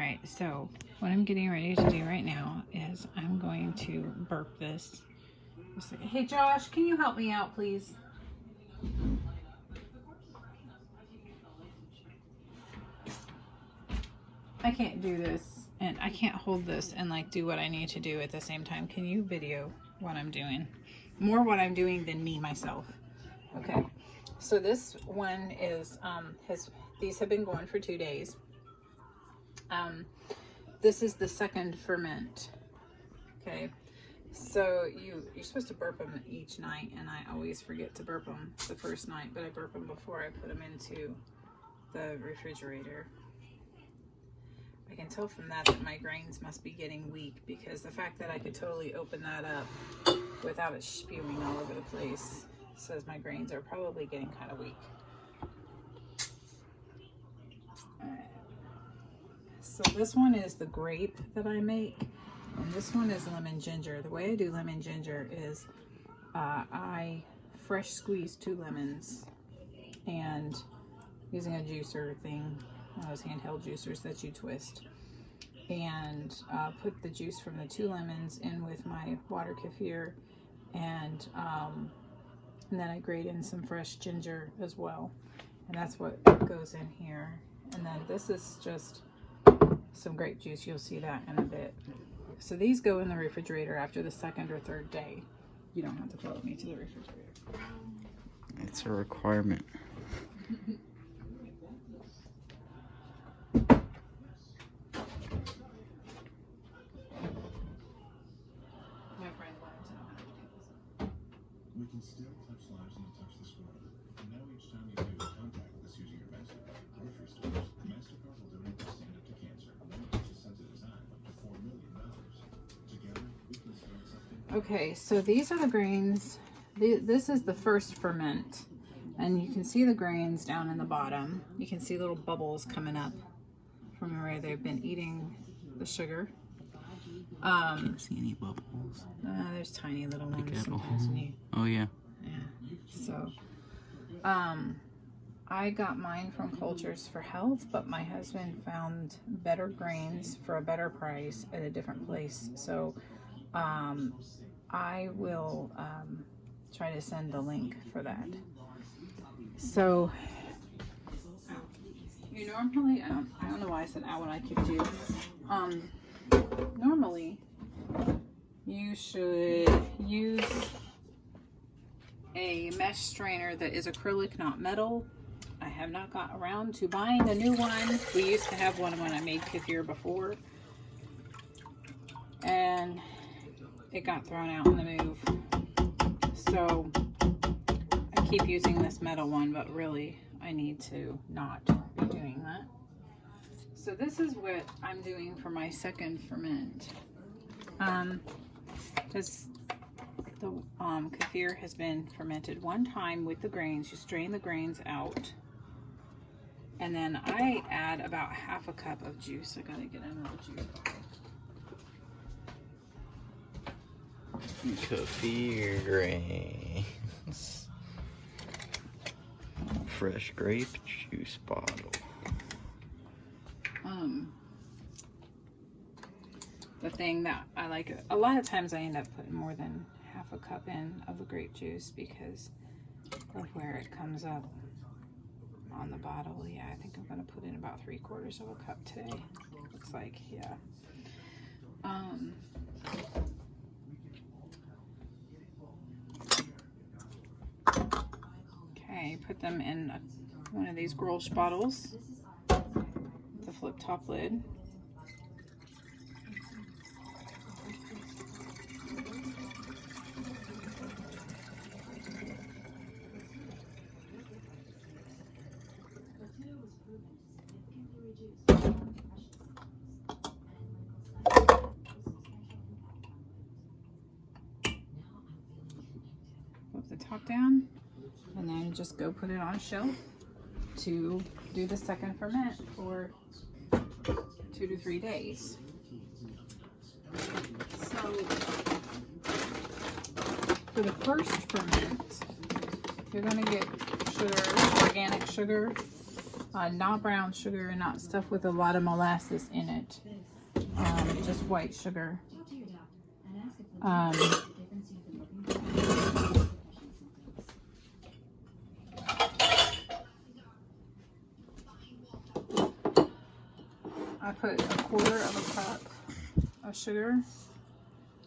Alright, so what I'm getting ready to do right now is I'm going to burp this. Hey Josh, can you help me out please? I can't do this and I can't hold this and like do what I need to do at the same time. Can you video what I'm doing? More what I'm doing than me myself. Okay, so this one is these have been going for 2 days. This is the second ferment. Okay, so you're supposed to burp them each night, and I always forget to burp them the first night, but I burp them before I put them into the refrigerator. I can tell from that my grains must be getting weak, because the fact that I could totally open that up without it spewing all over the place says my grains are probably getting kind of weak. So this one is the grape that I make, and this one is lemon ginger. The way I do lemon ginger is I fresh squeeze 2 lemons and using a juicer thing, one of those handheld juicers that you twist, and put the juice from the 2 lemons in with my water kefir, and then I grate in some fresh ginger as well, and that's what goes in here. And then this is just some grape juice. You'll see that in a bit. So these go in the refrigerator after the 2nd or 3rd day. You don't have to follow me to the refrigerator. It's a requirement. We can still touch lives and touch this world. And now each time you make contact with us using your MasterCard, grocery stores, MasterCard will donate to Stand Up to Cancer. One cent at a time, up to $4 million. Together, we can start something. Okay, so these are the grains. This is the first ferment. And you can see the grains down in the bottom. You can see little bubbles coming up from where they've been eating the sugar. Can't see any bubbles. There's tiny little Like ones at all. sometimes when you, Oh yeah. yeah. So, I got mine from Cultures for Health, but my husband found better grains for a better price at a different place. So, I will try to send the link for that. So, you normally, I don't know why I said I would like you to. Normally, you should use a mesh strainer that is acrylic, not metal. I have not got around to buying a new one. We used to have one when I made kefir before, and it got thrown out in the move. So I keep using this metal one, but really I need to not be doing that. So this is what I'm doing for my second ferment. Because the kefir has been fermented 1 time with the grains. You strain the grains out, and then I add about 1/2 cup of juice. I gotta get another juice bottle. Kefir grains. Fresh grape juice bottle. The thing that I like, a lot of times I end up putting more than 1/2 cup in of the grape juice because of where it comes up on the bottle. Yeah, I think I'm gonna put in about 3/4 of a cup today. Looks like, yeah. Okay, put them in one of these Grolsch bottles with a flip top lid. Flip the top down, and then just go put it on a shelf to do the second ferment for 2 to 3 days. So for the first ferment, you're going to get sugar, organic sugar. not brown sugar, not stuff with a lot of molasses in it. Just white sugar. I put 1/4 of a cup of sugar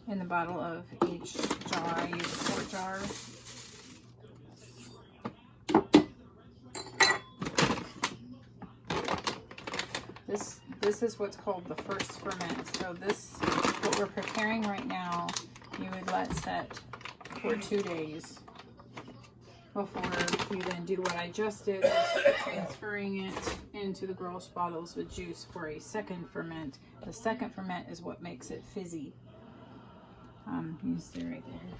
in the bottle of each jar. I use a quart jar. This is what's called the first ferment. So this, what we're preparing right now, you would let set for 2 days before you then do what I just did, transferring it into the Grolsch bottles with juice for a second ferment. The second ferment is what makes it fizzy. You see right there.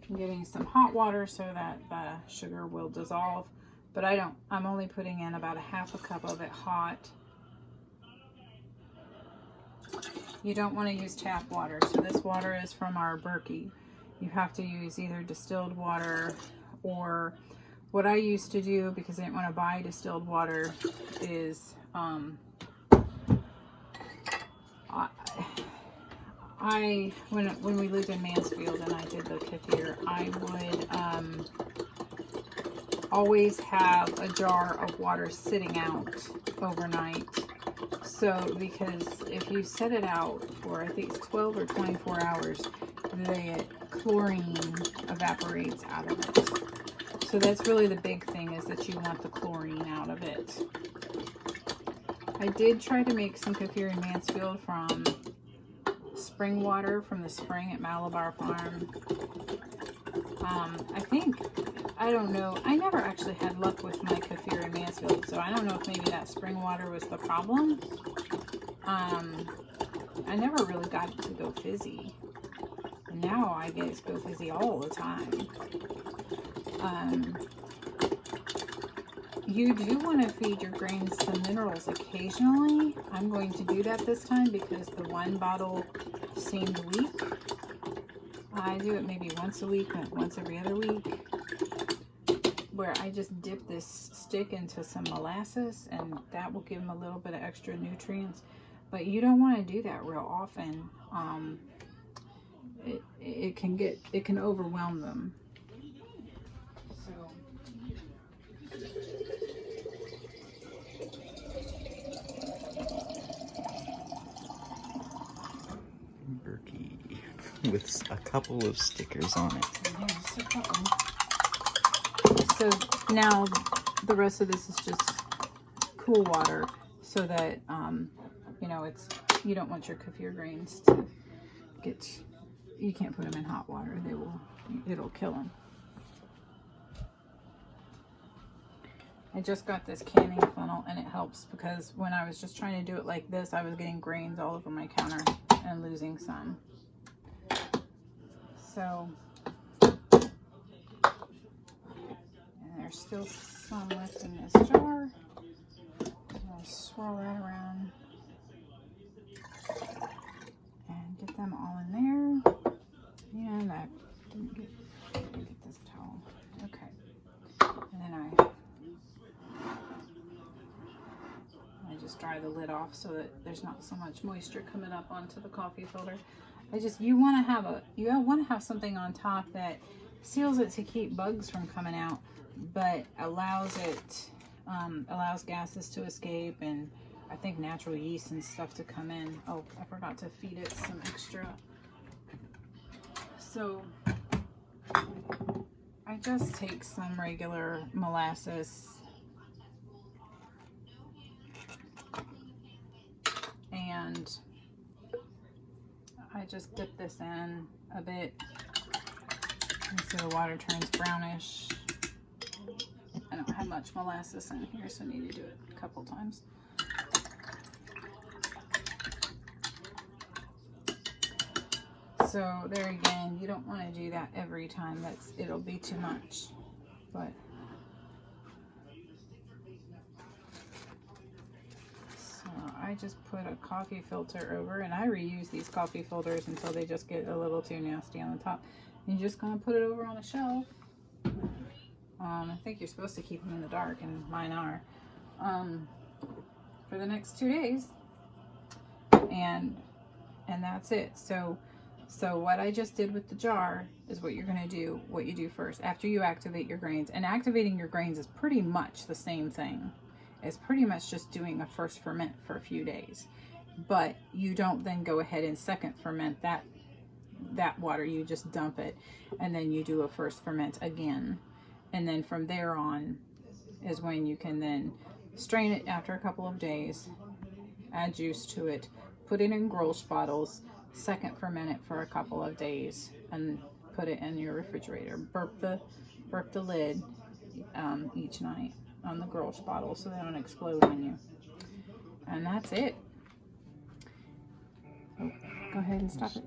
I'm getting some hot water so that the sugar will dissolve, but I'm only putting in about 1/2 cup of it hot. You don't want to use tap water, so this water is from our Berkey. You have to use either distilled water, or what I used to do, because I didn't want to buy distilled water, is when we lived in Mansfield and I did the kefir, I would always have a jar of water sitting out overnight. So, because if you set it out for, I think it's 12 or 24 hours, the chlorine evaporates out of it. So that's really the big thing, is that you want the chlorine out of it. I did try to make some kefir in Mansfield from spring water from the spring at Malabar Farm. I don't know, I never actually had luck with my kefir in Mansfield, so I don't know if maybe that spring water was the problem. I never really got it to go fizzy. And now I get it to go fizzy all the time. You do want to feed your grains some minerals occasionally. I'm going to do that this time because the one bottle seemed weak. I do it maybe once a week, once every other week, where I just dip this stick into some molasses, and that will give them a little bit of extra nutrients. But you don't want to do that real often. It can overwhelm them. So Berkey with a couple of stickers on it. yeah, just a couple. So now the rest of this is just cool water, so that you know, you don't want your kefir grains to get. You can't put them in hot water; it'll kill them. I just got this canning funnel, and it helps because when I was just trying to do it like this, I was getting grains all over my counter and losing some. So, and there's still some left in this jar. I'll swirl that around and get them all in there. And I didn't get this towel. Okay. And then I just dry the lid off so that there's not so much moisture coming up onto the coffee filter. You want to have something on top that seals it to keep bugs from coming out, but allows gases to escape, and I think natural yeast and stuff to come in. Oh, I forgot to feed it some extra. So I just take some regular molasses and I just dip this in a bit until the water turns brownish. I don't have much molasses in here, so I need to do it a couple times. So there again, you don't want to do that every time. It'll be too much. But so I just put a coffee filter over, and I reuse these coffee filters until they just get a little too nasty on the top. And you're just gonna put it over on a shelf I think you're supposed to keep them in the dark, and mine are, for the next 2 days. And that's it. So what I just did with the jar is what you're going to do, what you do first after you activate your grains. And activating your grains is pretty much the same thing. It's pretty much just doing a first ferment for a few days. But you don't then go ahead and second ferment that water. You just dump it, and then you do a first ferment again. And then from there on is when you can then strain it after a couple of days, add juice to it, put it in Grolsch bottles, second ferment it for a couple of days, and put it in your refrigerator. Burp the lid each night on the Grolsch bottle so they don't explode on you. And that's it. Oh, go ahead and stop it.